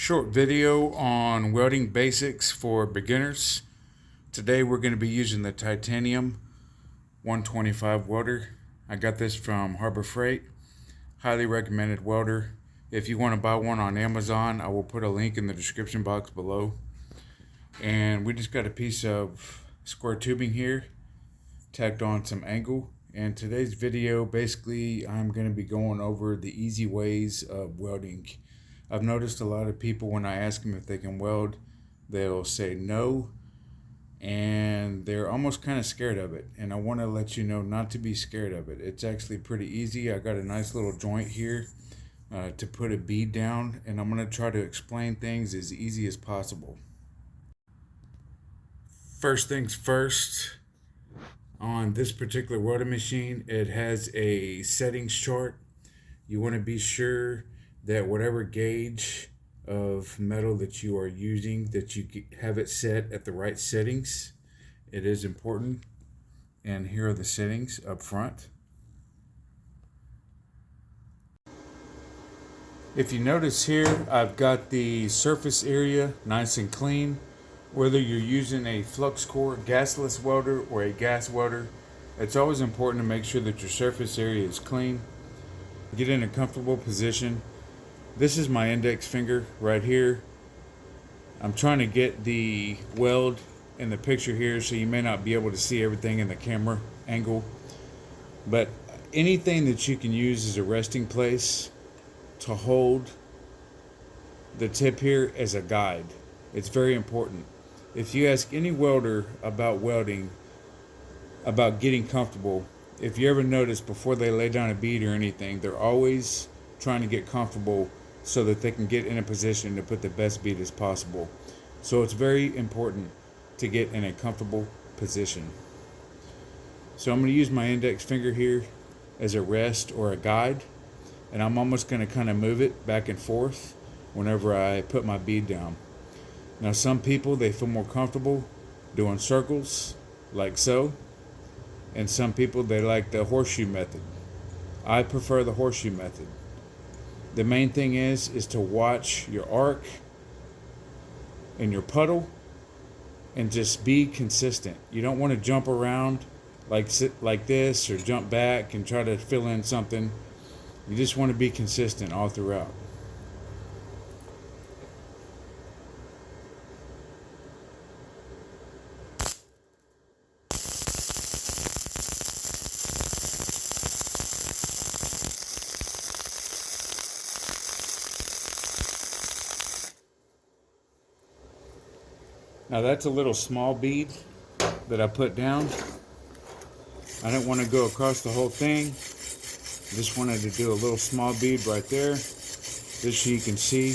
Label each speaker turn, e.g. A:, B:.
A: Short video on welding basics for beginners. Today we're going to be using the titanium 125 welder. I got this from Harbor Freight. Highly recommended welder. If you want to buy one on Amazon, I will put a link in the description box below. And we just got a piece of square tubing here, tacked on some angle. And today's video, basically, I'm going to be going over the easy ways of welding. I've noticed a lot of people, when I ask them if they can weld, they'll say no, and they're almost kind of scared of it. And I want to let you know not to be scared of it. It's actually pretty easy. I got a nice little joint here to put a bead down, and I'm going to try to explain things as easy as possible. First things first, on this particular welding machine, it has a settings chart. You want to be sure that whatever gauge of metal that you are using, that you have it set at the right settings. It is important. And here are the settings up front. If you notice here, I've got the surface area nice and clean. Whether you're using a Flux-core gasless welder or a gas welder, it's always important to make sure that your surface area is clean. Get in a comfortable position. This is my index finger right here. I'm trying to get the weld in the picture here, so you may not be able to see everything in the camera angle. But anything that you can use as a resting place to hold the tip here as a guide. It's very important. If you ask any welder about welding, about getting comfortable, if you ever notice before they lay down a bead or anything, they're always trying to get comfortable so that they can get in a position to put the best bead as possible. So it's very important to get in a comfortable position. So I'm going to use my index finger here as a rest or a guide, and I'm almost going to kind of move it back and forth whenever I put my bead down. Now some people, they feel more comfortable doing circles like so, and some people, they like the horseshoe method. I prefer the horseshoe method. The main thing is to watch your arc and your puddle and just be consistent. You don't want to jump around like this or jump back and try to fill in something. You just want to be consistent all throughout. Now that's a little small bead that I put down. I didn't want to go across the whole thing. I just wanted to do a little small bead right there, just so you can see